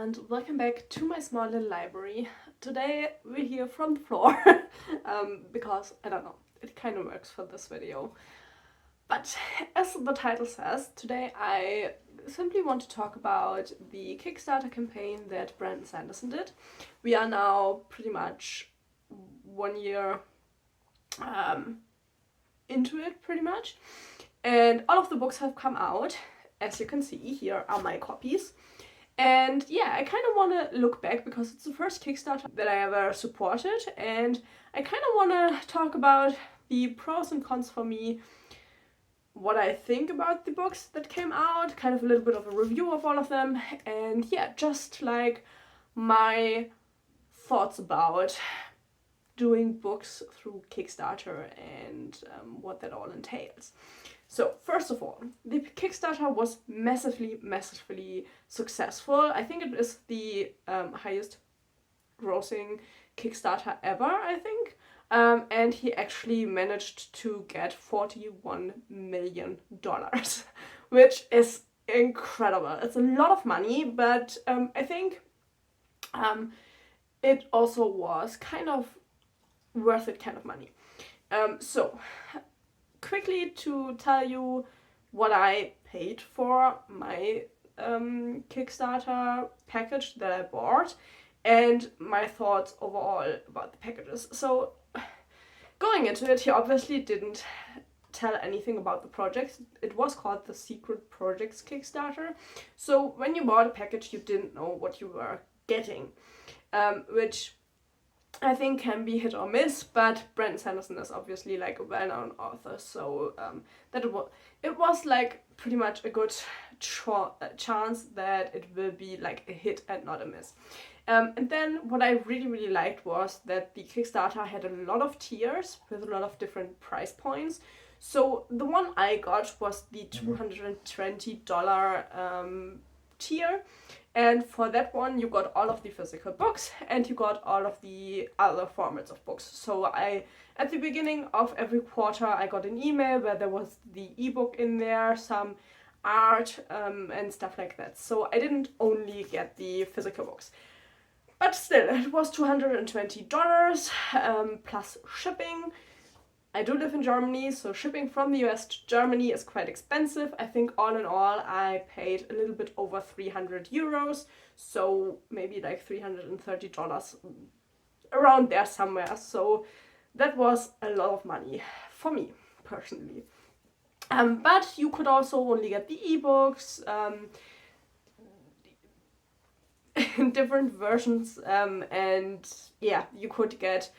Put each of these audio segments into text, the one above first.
and welcome back to my small little library. Today we're here from the floor because, I don't know, it kind of works for this video. But as the title says, today I simply want to talk about the Kickstarter campaign that Brandon Sanderson did. We are now pretty much 1 year into it, pretty much. And all of the books have come out. As you can see, here are my copies. And yeah, I kind of want to look back because it's the first Kickstarter that I ever supported, and I kind of want to talk about the pros and cons for me, what I think about the books that came out, kind of a little bit of a review of all of them, and yeah, just like my thoughts about doing books through Kickstarter and what that all entails. So, first of all, the Kickstarter was massively successful. I think it is the highest grossing Kickstarter ever, I think. And he actually managed to get $41 million, which is incredible. It's a lot of money, but I think it also was kind of worth it kind of money. So, quickly to tell you what I paid for my Kickstarter package that I bought and my thoughts overall about the packages. So going into it, he obviously didn't tell anything about the project. It was called the Secret Projects Kickstarter. So when you bought a package, you didn't know what you were getting, which I think can be hit or miss, but Brandon Sanderson is obviously like a well-known author, so it was like pretty much a good chance that it will be like a hit and not a miss. And then what I really liked was that the Kickstarter had a lot of tiers with a lot of different price points. So the one I got was the $220 tier. And for that one, you got all of the physical books and you got all of the other formats of books. So at the beginning of every quarter, I got an email where there was the ebook in there, some art and stuff like that. So I didn't only get the physical books. But still, it was $220 plus shipping. I do live in Germany, so shipping from the US to Germany is quite expensive. I think all in all, I paid a little bit over 300 euros, so maybe like $330 around there somewhere. So that was a lot of money for me, personally. But you could also only get the ebooks in different versions, and yeah, you could get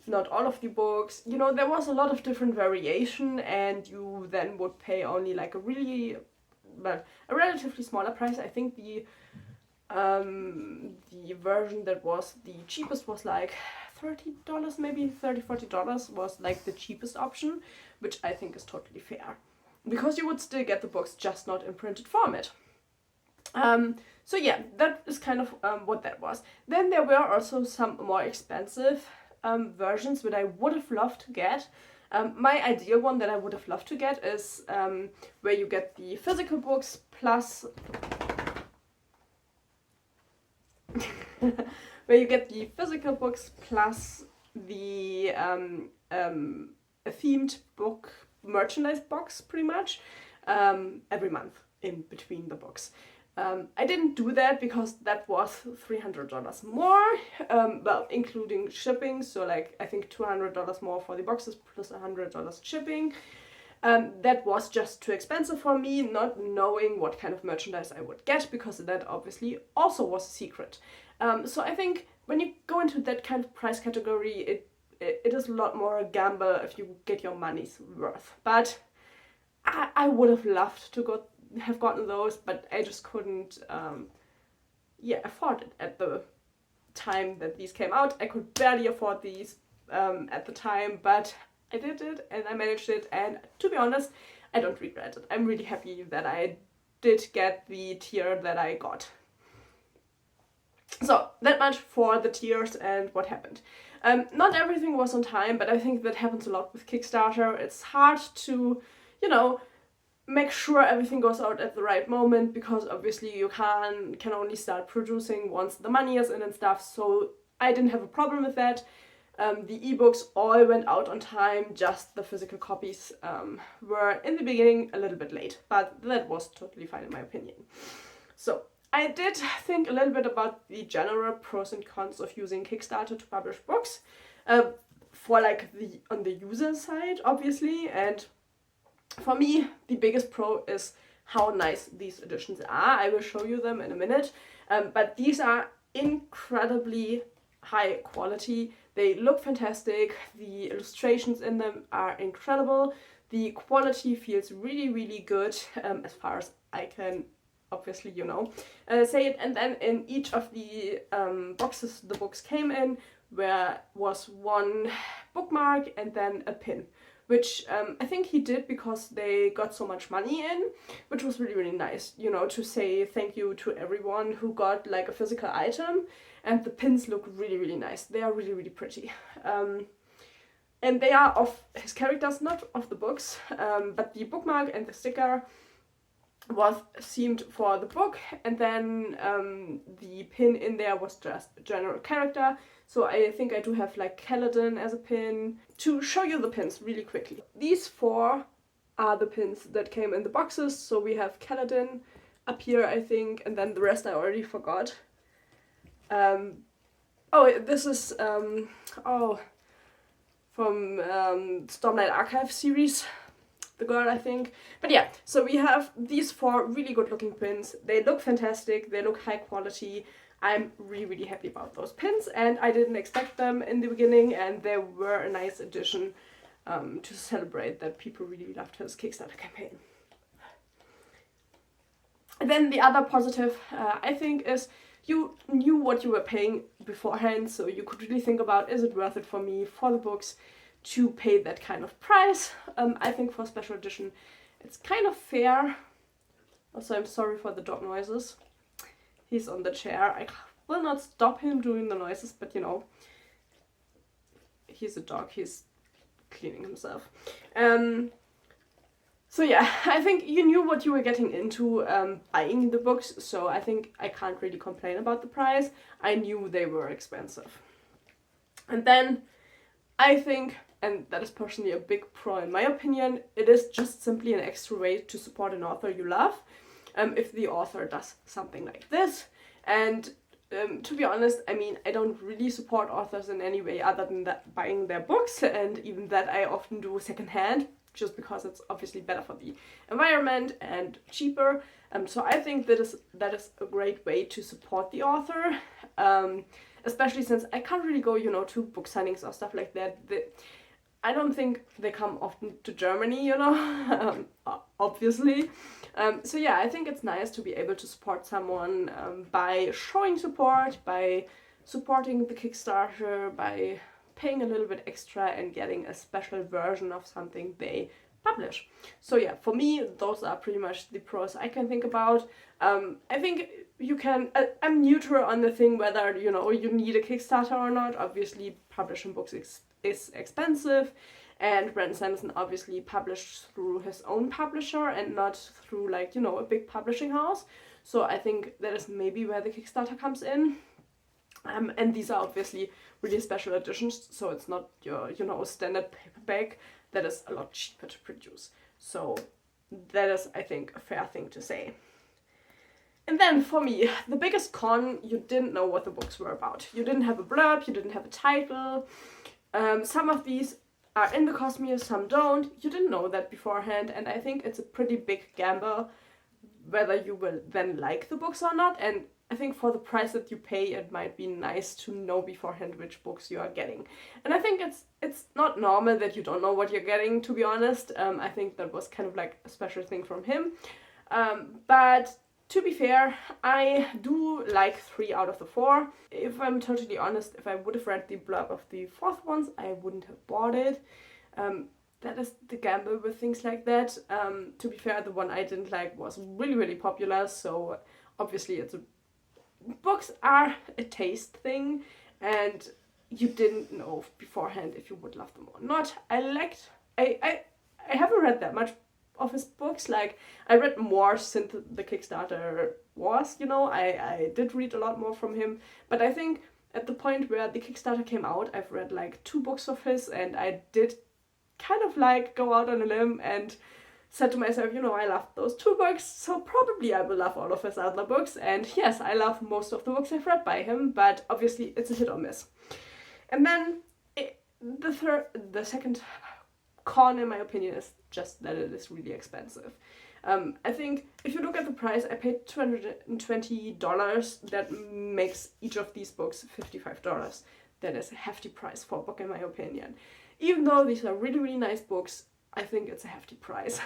not all of the books. You know, there was a lot of different variation, and you then would pay only like a relatively smaller price. I think the version that was the cheapest was like $30, maybe $40 was like the cheapest option, which I think is totally fair, because you would still get the books, just not in printed format. So yeah, that is kind of what that was. Then there were also some more expensive versions that I would have loved to get. My ideal one that I would have loved to get is where you get the physical books plus where you get the physical books plus the a themed book merchandise box, pretty much, every month in between the books. I didn't do that because that was $300 more, well, including shipping, so like I think $200 more for the boxes plus $100 shipping. That was just too expensive for me, not knowing what kind of merchandise I would get, because that obviously also was a secret. So I think when you go into that kind of price category, it is a lot more a gamble if you get your money's worth. But I would have loved to have gotten those, but I just couldn't afford it at the time that these came out. I could barely afford these at the time, but I did it and I managed it, and to be honest, I don't regret it. I'm really happy that I did get the tier that I got. So that much for the tiers and what happened. Not everything was on time, but I think that happens a lot with Kickstarter. It's hard to, make sure everything goes out at the right moment, because obviously you can only start producing once the money is in and stuff. So I didn't have a problem with that. The ebooks all went out on time, just the physical copies were in the beginning a little bit late, but that was totally fine in my opinion. So I did think a little bit about the general pros and cons of using Kickstarter to publish books, for like on the user side, obviously. And for me, the biggest pro is how nice these editions are. I will show you them in a minute, but these are incredibly high quality. They look fantastic. The illustrations in them are incredible. The quality feels really, really good, as far as I can obviously, say it. And then in each of the boxes the books came in, was one bookmark and then a pin, which I think he did because they got so much money in, which was really, really nice, to say thank you to everyone who got like a physical item. And the pins look really, really nice. They are really, really pretty. And they are of his characters, not of the books, but the bookmark and the sticker was themed for the book, and then the pin in there was just a general character. So I think I do have like Kaladin as a pin. To show you the pins really quickly, these 4 are the pins that came in the boxes. So we have Kaladin up here, I think, and then the rest I already forgot. This is from Stormlight Archive series, the girl, I think. But yeah, so we have these 4 really good looking pins. They look fantastic, they look high quality. I'm really, really happy about those pins, and I didn't expect them in the beginning, and they were a nice addition to celebrate that people really loved his Kickstarter campaign. And then the other positive, I think, is you knew what you were paying beforehand, so you could really think about, is it worth it for me, for the books, to pay that kind of price? I think for special edition it's kind of fair. Also, I'm sorry for the dog noises. He's on the chair. I will not stop him doing the noises, but he's a dog, he's cleaning himself. So yeah, I think you knew what you were getting into buying the books, so I think I can't really complain about the price. I knew they were expensive. And then I think, and that is personally a big pro in my opinion, it is just simply an extra way to support an author you love, if the author does something like this. And to be honest, I mean, I don't really support authors in any way other than that buying their books, and even that I often do secondhand, just because it's obviously better for the environment and cheaper. So I think that is a great way to support the author, especially since I can't really go, to book signings or stuff like that. I don't think they come often to Germany, obviously. So yeah, I think it's nice to be able to support someone by showing support, by supporting the Kickstarter, by paying a little bit extra and getting a special version of something they publish. So yeah, for me, those are pretty much the pros I can think about. I think you can, I'm neutral on the thing whether, you need a Kickstarter or not. Obviously, publishing books is expensive, and Brandon Sanderson obviously published through his own publisher and not through like, a big publishing house. So I think that is maybe where the Kickstarter comes in. And these are obviously really special editions, so it's not your, standard paperback that is a lot cheaper to produce. So that is, I think, a fair thing to say. And then for me, the biggest con, you didn't know what the books were about. You didn't have a blurb, you didn't have a title. Some of these are in the Cosmere, some don't. You didn't know that beforehand, and I think it's a pretty big gamble whether you will then like the books or not. And I think for the price that you pay, it might be nice to know beforehand which books you are getting. And I think it's not normal that you don't know what you're getting, to be honest. I think that was kind of like a special thing from him. But to be fair, I do like 3 out of the 4. If I'm totally honest, if I would have read the blurb of the 4th ones, I wouldn't have bought it. That is the gamble with things like that. To be fair, the one I didn't like was really, really popular, so obviously books are a taste thing, and you didn't know beforehand if you would love them or not. I haven't read that much of his books. Like, I read more since the Kickstarter was, you know, I did read a lot more from him, but I think at the point where the Kickstarter came out, I've read like 2 books of his, and I did kind of like go out on a limb and said to myself, you know, I love those 2 books, so probably I will love all of his other books. And yes, I love most of the books I've read by him, but obviously it's a hit or miss. And then the second con, in my opinion, is just that it is really expensive. I think if you look at the price, I paid $220. That makes each of these books $55. That is a hefty price for a book, in my opinion. Even though these are really, really nice books, I think it's a hefty price.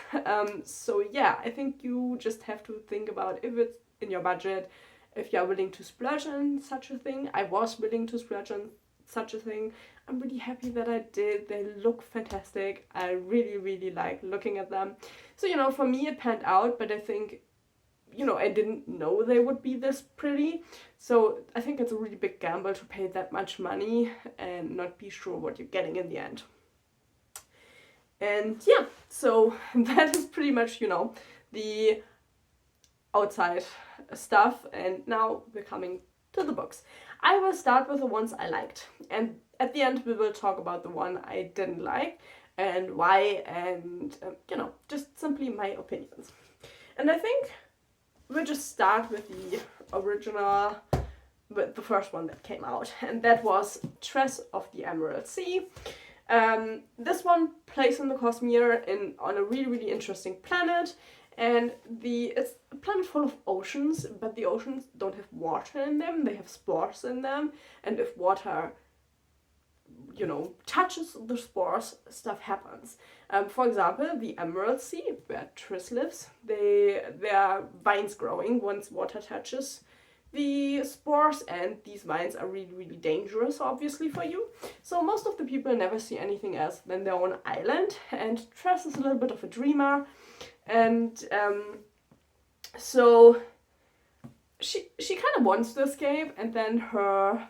So yeah, I think you just have to think about if it's in your budget, if you're willing to splurge on such a thing. I was willing to splurge on such a thing. I'm really happy that I did. They look fantastic. I really, really like looking at them. So, you know, for me it panned out, but I think, you know, I didn't know they would be this pretty. So I think it's a really big gamble to pay that much money and not be sure what you're getting in the end. And yeah, so that is pretty much, you know, the outside stuff. And now we're coming to the books. I will start with the ones I liked, and at the end we will talk about the one I didn't like and why, and you know, just simply my opinions. And I think we'll just start with the original, with the first one that came out, and that was Tress of the Emerald Sea. This one plays in the Cosmere on a really, really interesting planet. And it's a planet full of oceans, but the oceans don't have water in them, they have spores in them. And if water, you know, touches the spores, stuff happens. For example, the Emerald Sea, where Triss lives, there are vines growing once water touches the spores, and these vines are really, really dangerous, obviously, for you. So most of the people never see anything else than their own island, and Triss is a little bit of a dreamer. And so she kind of wants to escape, and then her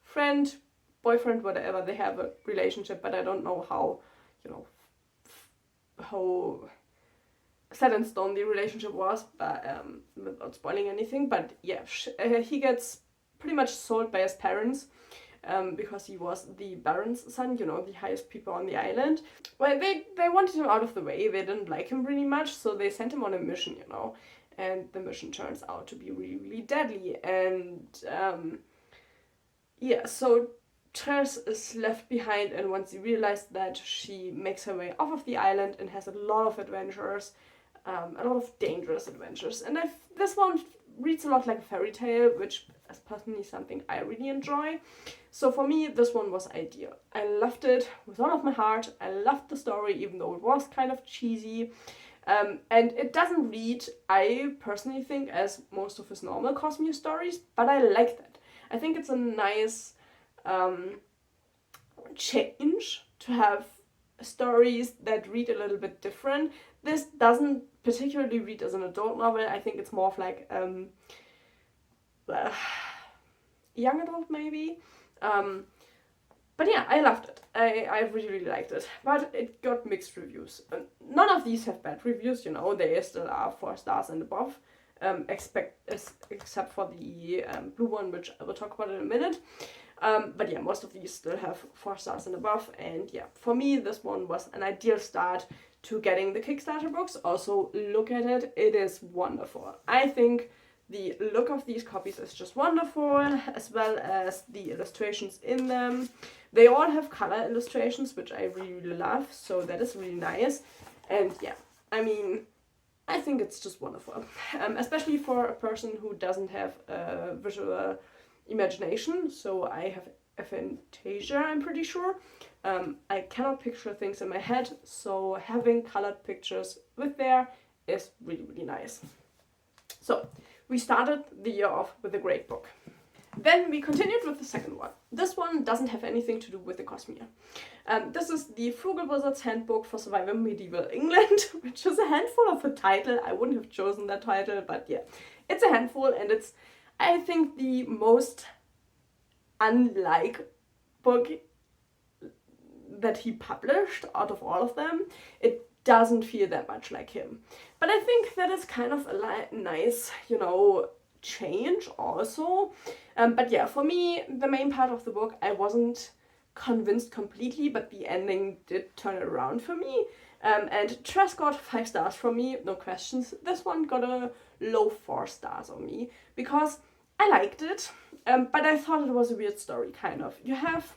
friend, boyfriend, whatever, they have a relationship, but I don't know how, you know, how set in stone the relationship was, but without spoiling anything. But yeah, he gets pretty much sold by his parents. Because he was the Baron's son, you know, the highest people on the island. Well, they wanted him out of the way, they didn't like him really much, so they sent him on a mission, you know, and the mission turns out to be really, really deadly. And yeah, so Tress is left behind, and once he realized that, she makes her way off of the island and has a lot of adventures, a lot of dangerous adventures. And this one reads a lot like a fairy tale, which is personally something I really enjoy. So for me, this one was ideal. I loved it with all of my heart. I loved the story, even though it was kind of cheesy. And it doesn't read, I personally think, as most of his normal Cosmere stories, but I like that. I think it's a nice change to have stories that read a little bit different. This doesn't particularly read as an adult novel. I think it's more of like young adult maybe. But yeah, I loved it. I really, really liked it. But it got mixed reviews. None of these have bad reviews, you know, they still are 4 stars and above. Except for the blue one, which I will talk about in a minute. But yeah, most of these still have 4 stars and above. And yeah, for me, this one was an ideal start to getting the Kickstarter books. Also, look at it. It is wonderful. I think the look of these copies is just wonderful, as well as the illustrations in them. They all have color illustrations, which I really, really love. So that is really nice. And yeah, I mean, I think it's just wonderful. Especially for a person who doesn't have a visual imagination. So I have aphantasia, I'm pretty sure. I cannot picture things in my head, so having colored pictures with there is really, really nice. So we started the year off with a great book. Then we continued with the second one. This one doesn't have anything to do with the Cosmere. This is the Frugal Wizard's Handbook for Surviving Medieval England, which is a handful of a title. I wouldn't have chosen that title, but yeah, it's a handful, and it's, I think, the most unlike book that he published out of all of them. It doesn't feel that much like him. But I think that is kind of a nice, you know, change also. But yeah, for me, the main part of the book, I wasn't convinced completely, but the ending did turn it around for me. And Tress got 5 stars from me, no questions. This one got a low 4 stars on me because I liked it, but I thought it was a weird story, kind of. You have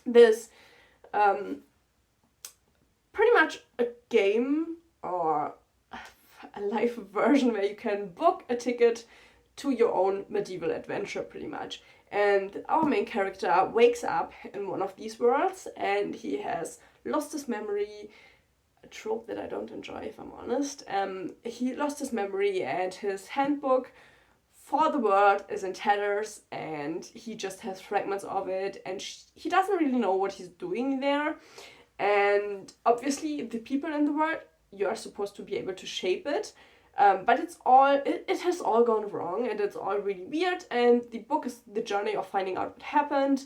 this pretty much a game or a live version where you can book a ticket to your own medieval adventure, pretty much. And our main character wakes up in one of these worlds and he has lost his memory, a trope that I don't enjoy if I'm honest. He lost his memory and his handbook for the world is in tatters and he just has fragments of it and he doesn't really know what he's doing there. And obviously the people in the world, you are supposed to be able to shape it. But it has all gone wrong and it's all really weird, and the book is the journey of finding out what happened,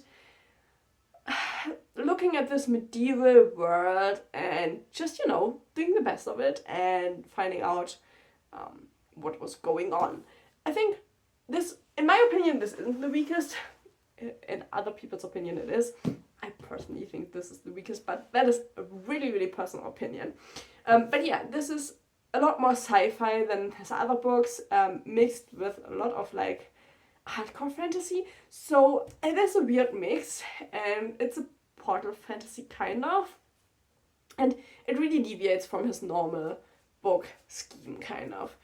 looking at this medieval world and just, you know, doing the best of it and finding out what was going on. I think this, in my opinion, this isn't the weakest. In other people's opinion it is. I personally think this is the weakest, but that is a really, really personal opinion. But yeah, this is a lot more sci-fi than his other books, mixed with a lot of like hardcore fantasy. So it is a weird mix, and it's a portal fantasy kind of. And it really deviates from his normal book scheme kind of.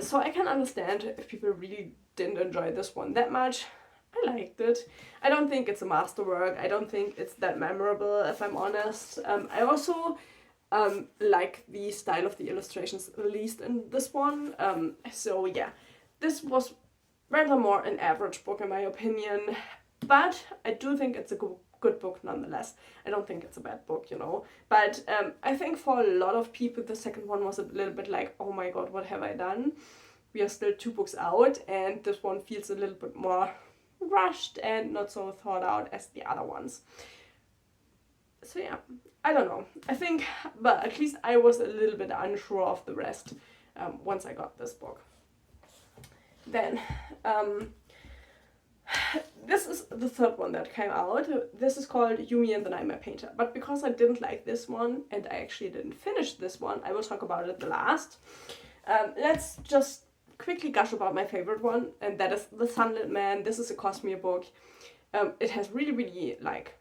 So I can understand if people really didn't enjoy this one that much. I liked it. I don't think it's a masterwork. I don't think it's that memorable, if I'm honest. I also like the style of the illustrations released in this one. So yeah, this was rather more an average book in my opinion, but I do think it's a good book nonetheless. I don't think it's a bad book, you know. But I think for a lot of people the second one was a little bit like, oh my god, what have I done? We are still 2 books out and this one feels a little bit more rushed and not so thought out as the other ones. So yeah, I don't know. I think, but at least I was a little bit unsure of the rest once I got this book. Then, this is the third one that came out. This is called Yumi and the Nightmare Painter. But because I didn't like this one, and I actually didn't finish this one, I will talk about it the last. Let's just quickly gush about my favorite one, and that is The Sunlit Man. This is a Cosmere book. It has really, really, like,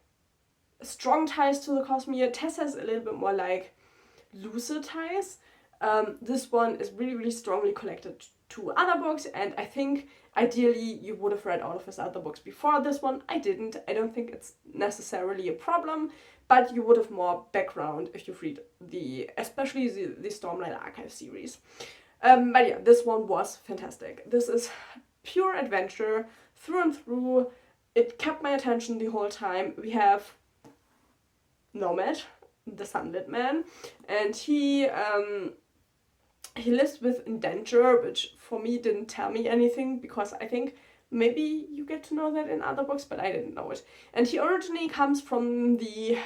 strong ties to the Cosmere. Tess has a little bit more, like, looser ties. This one is really, really strongly connected to other books, and I think ideally you would have read all of his other books before this one. I didn't. I don't think it's necessarily a problem, but you would have more background if you've read especially the Stormlight Archive series. But yeah, this one was fantastic. This is pure adventure through and through. It kept my attention the whole time. We have Nomad, the Sunlit Man, and he lives with indenture, which for me didn't tell me anything because I think maybe you get to know that in other books, but I didn't know it. And he originally comes from the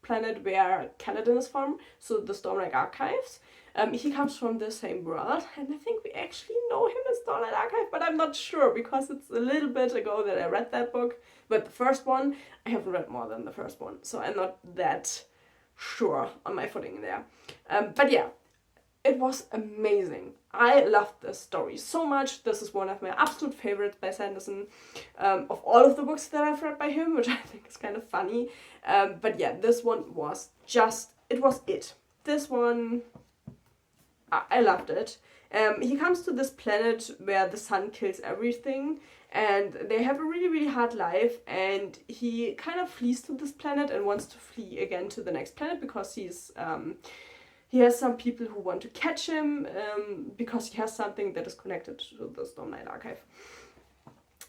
planet where Kaladin is from, so the Stormlight Archives. He comes from the same world, and I think we actually know him as Stormlight Archive, but I'm not sure because it's a little bit ago that I read that book. But the first one, I haven't read more than the first one, so I'm not that sure on my footing there. But yeah, it was amazing. I loved this story so much. This is one of my absolute favorites by Sanderson, of all of the books that I've read by him, which I think is kind of funny. But yeah, this one was just, it was it. This one, I loved it. He comes to this planet where the sun kills everything, and they have a really, really hard life, and he kind of flees to this planet and wants to flee again to the next planet because he has some people who want to catch him because he has something that is connected to the Stormlight Archive.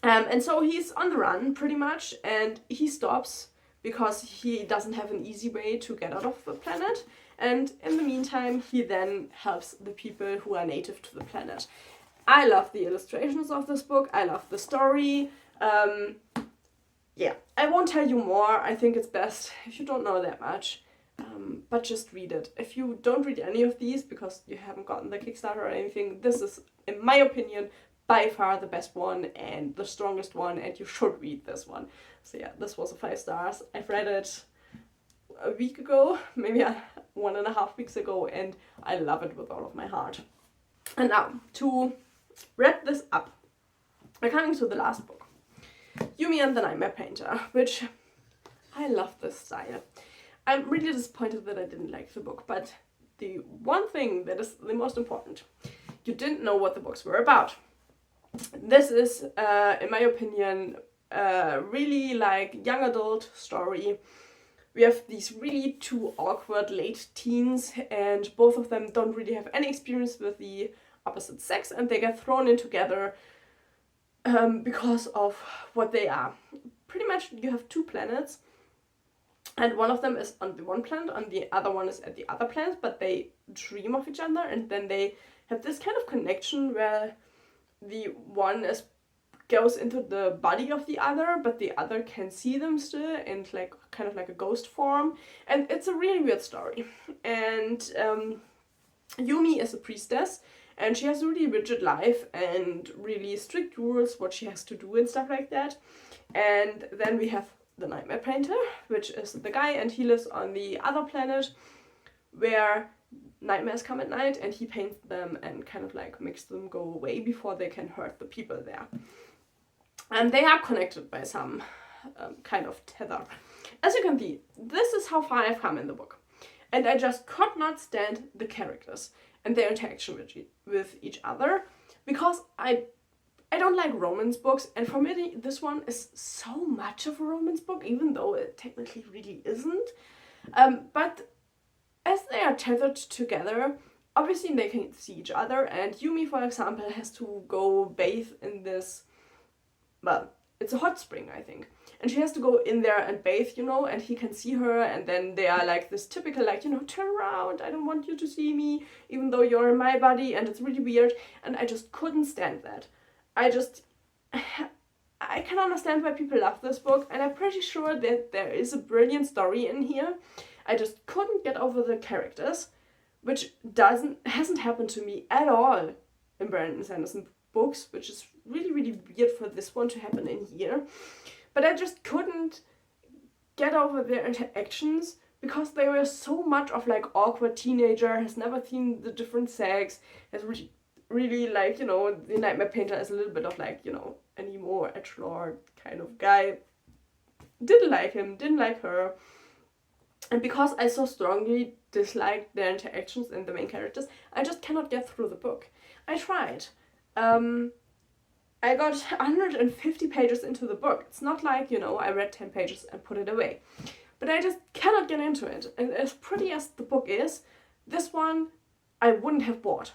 And so he's on the run pretty much, and he stops because he doesn't have an easy way to get out of the planet. And in the meantime, he then helps the people who are native to the planet. I love the illustrations of this book. I love the story. Yeah, I won't tell you more. I think it's best if you don't know that much. but just read it. If you don't read any of these because you haven't gotten the Kickstarter or anything, this is, in my opinion, by far the best one and the strongest one, and you should read this one. So yeah, this was a 5 stars. I've read it a week ago, maybe 1.5 weeks ago, and I love it with all of my heart. And now, to wrap this up, we're coming to the last book, Yumi and the Nightmare Painter, which I love this style. I'm really disappointed that I didn't like the book, but the one thing that is the most important, you didn't know what the books were about. This is, in my opinion, really like young adult story. We have these really two awkward late teens, and both of them don't really have any experience with the opposite sex, and they get thrown in together because of what they are. Pretty much you have 2 planets, and one of them is on the one planet, and the other one is at the other planet, but they dream of each other, and then they have this kind of connection where the one goes into the body of the other, but the other can see them still in like kind of like a ghost form, and it's a really weird story. And Yumi is a priestess, and she has a really rigid life and really strict rules what she has to do and stuff like that. And then we have the Nightmare Painter, which is the guy, and he lives on the other planet where nightmares come at night, and he paints them and kind of like makes them go away before they can hurt the people there. And they are connected by some kind of tether. As you can see, this is how far I've come in the book. And I just could not stand the characters and their interaction with each other, because I don't like romance books, and for me this one is so much of a romance book, even though it technically really isn't. But as they are tethered together, obviously they can see each other, and Yumi, for example, has to go bathe in this, well, it's a hot spring, I think. And she has to go in there and bathe, and he can see her, and then they are like this typical, like, turn around, I don't want you to see me, even though you're in my body, and it's really weird, and I just couldn't stand that. I can understand why people love this book, and I'm pretty sure that there is a brilliant story in here. I just couldn't get over the characters, which hasn't happened to me at all in Brandon Sanderson books, which is really, really weird for this one to happen in here. But I just couldn't get over their interactions, because they were so much of like awkward teenager, has never seen the different sex, has really like, the Nightmare Painter is a little bit of like, an emo edgelord kind of guy. Didn't like him, didn't like her. And because I so strongly disliked their interactions and the main characters, I just cannot get through the book. I tried. I got 150 pages into the book. It's not like, I read 10 pages and put it away. But I just cannot get into it. And as pretty as the book is, this one I wouldn't have bought.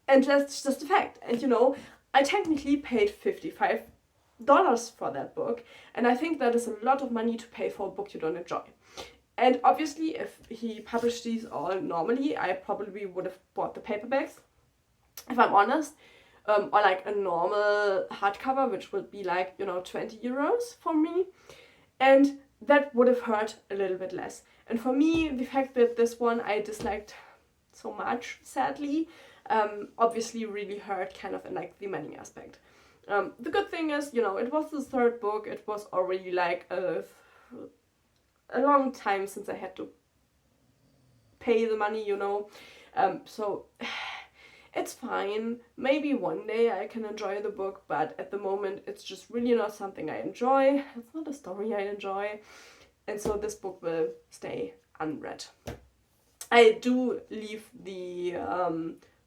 And that's just a fact. And I technically paid $55 for that book, and I think that is a lot of money to pay for a book you don't enjoy. And obviously, if he published these all normally, I probably would have bought the paperbacks, if I'm honest, or like a normal hardcover, which would be like, 20 euros for me, and that would have hurt a little bit less. And for me, the fact that this one I disliked so much, sadly, obviously really hurt kind of in like the money aspect. The good thing is, it was the 3rd book, it was already like a long time since I had to pay the money, so it's fine. Maybe one day I can enjoy the book, but at the moment it's just really not something I enjoy. It's not a story I enjoy, and so this book will stay unread. I do leave the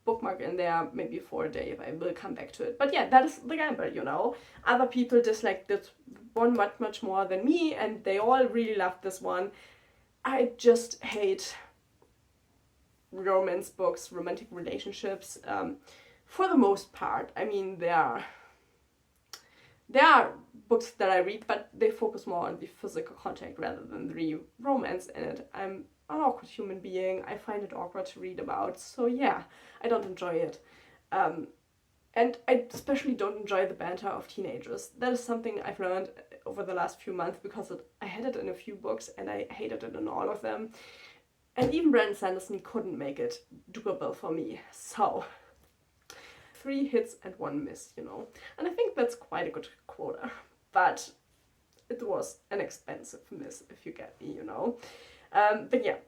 bookmark in there maybe for a day if I will come back to it. But yeah, that is the gamble, Other people disliked this one much more than me, and they all really loved this one. I just hate romance books, romantic relationships, for the most part. I mean, there are books that I read, but they focus more on the physical contact rather than the romance in it. I'm an awkward human being. I find it awkward to read about, so yeah, I don't enjoy it. And And I especially don't enjoy the banter of teenagers. That is something I've learned over the last few months because I had it in a few books and I hated it in all of them. And even Brandon Sanderson couldn't make it doable for me. So, 3 hits and 1 miss, you know. And I think that's quite a good quota. But it was an expensive miss, if you get me, you know. But yeah,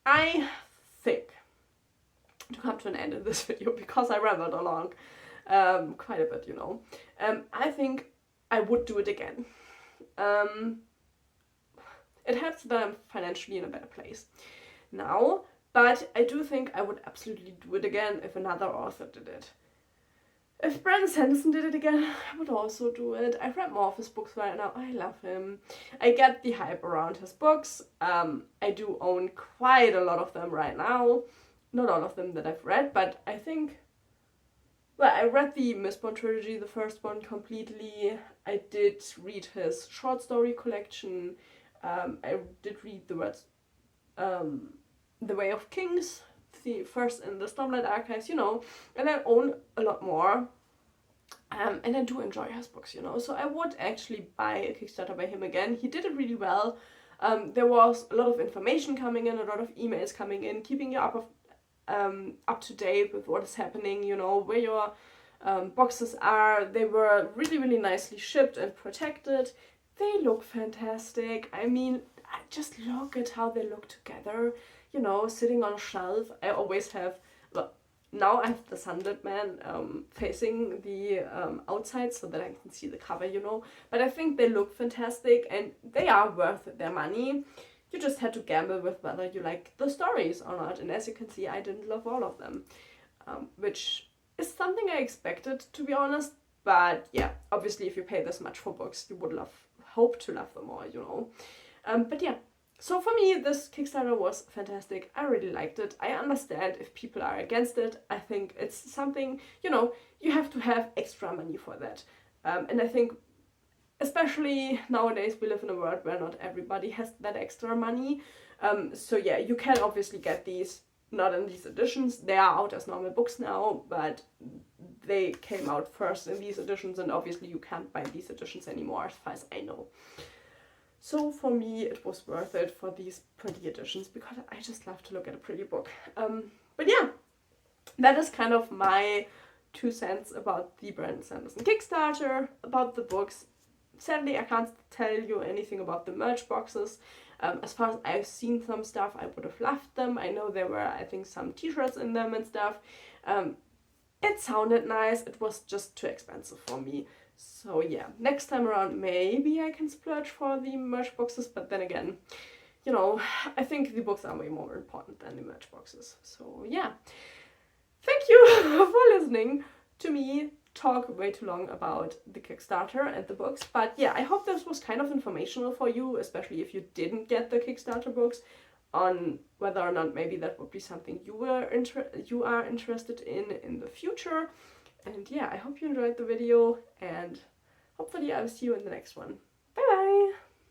I think, to come to an end in this video, because I rambled along quite a bit, you know, I think I would do it again. It helps that I'm financially in a better place now, but I do think I would absolutely do it again if another author did it. If Brandon Sanderson did it again, I would also do it. I've read more of his books right now. I love him. I get the hype around his books. I do own quite a lot of them right now. Not all of them that I've read, but I think... Well, I read the Mistborn trilogy, the first one, completely. I did read his short story collection. I did read The Way of Kings, the first in the Stormlight Archives, you know, and I own a lot more. And I do enjoy his books, you know, so I would actually buy a Kickstarter by him again. He did it really well. There was a lot of information coming in, a lot of emails coming in, keeping you up to date with what is happening, you know, where your boxes are. They were really, really nicely shipped and protected. They look fantastic. I mean, just look at how they look together, you know, sitting on a shelf. I always have, well, now I have the Sunlit Man facing the outside so that I can see the cover, you know. But I think they look fantastic and they are worth their money. You just had to gamble with whether you like the stories or not. And as you can see, I didn't love all of them, which is something I expected, to be honest. But yeah, obviously if you pay this much for books, you would hope to love them more, you know. But yeah, so for me, this Kickstarter was fantastic. I really liked it. I understand if people are against it. I think it's something, you know, you have to have extra money for that. And I think, especially nowadays, we live in a world where not everybody has that extra money. So yeah, you can obviously get these, not in these editions. They are out as normal books now, but they came out first in these editions, and obviously you can't buy these editions anymore, as far as I know. So for me, it was worth it for these pretty editions, because I just love to look at a pretty book. But yeah, that is kind of my 2 cents about the Brandon Sanderson Kickstarter, about the books. Sadly, I can't tell you anything about the merch boxes. As far as I've seen some stuff, I would have loved them. I know there were, I think, some t-shirts in them and stuff. It sounded nice. It was just too expensive for me. So yeah, next time around, maybe I can splurge for the merch boxes. But then again, you know, I think the books are way more important than the merch boxes. So yeah, thank you for listening to me talk way too long about the Kickstarter and the books. But yeah, I hope this was kind of informational for you, especially if you didn't get the Kickstarter books, on whether or not maybe that would be something you are interested in the future. And yeah, I hope you enjoyed the video, and hopefully I'll see you in the next one.